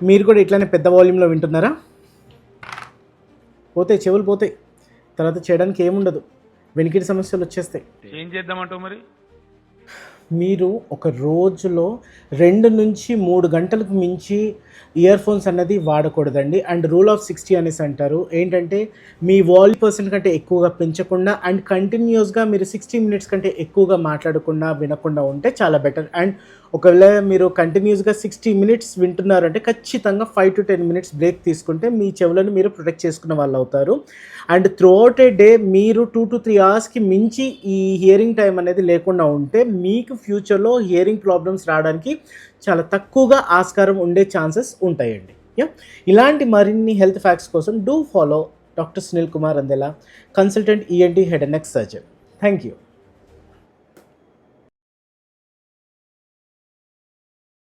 మీరు కూడా ఇట్లానే పెద్ద వాల్యూమ్లో వింటున్నారా? పోతాయి, చెవులు పోతాయి, తర్వాత చేయడానికి ఏముండదు, వెనికిడి సమస్యలు వచ్చేస్తాయి. ఏం చేద్దామంటావు మరి? మీరు ఒక రోజులో 2 నుంచి 3 గంటలకు మించి ఇయర్ ఫోన్స్ అన్నది వాడకూడదండి. అండ్ రూల్ ఆఫ్ 60 అనేసి అంటారు. ఏంటంటే మీ వాల్యూమ్ % కంటే ఎక్కువగా పెంచకుండా అండ్ కంటిన్యూస్గా మీరు 60 మినిట్స్ కంటే ఎక్కువగా మాట్లాడకుండా వినకుండా ఉంటే చాలా బెటర్. అండ్ ఒకవేళ మీరు కంటిన్యూస్గా 60 మినిట్స్ వింటున్నారంటే ఖచ్చితంగా 5 to 10 మినిట్స్ బ్రేక్ తీసుకుంటే మీ చెవులను మీరు ప్రొటెక్ట్ చేసుకున్న వాళ్ళు అవుతారు. అండ్ త్రూఅవుట్ ఏ డే మీరు 2 to 3 అవర్స్కి మించి ఈ హియరింగ్ టైం అనేది లేకుండా ఉంటే మీకు ఫ్యూచర్లో హియరింగ్ ప్రాబ్లమ్స్ రావడానికి చాలా తక్కువగా ఆస్కారం ఉండే ఛాన్సెస్ ఉంటాయండి. ఇలాంటి మరిన్ని హెల్త్ ఫ్యాక్ట్స్ కోసం do follow doctor Sunil Kumar Andela, consultant ENT head and neck surgeon. Thank you.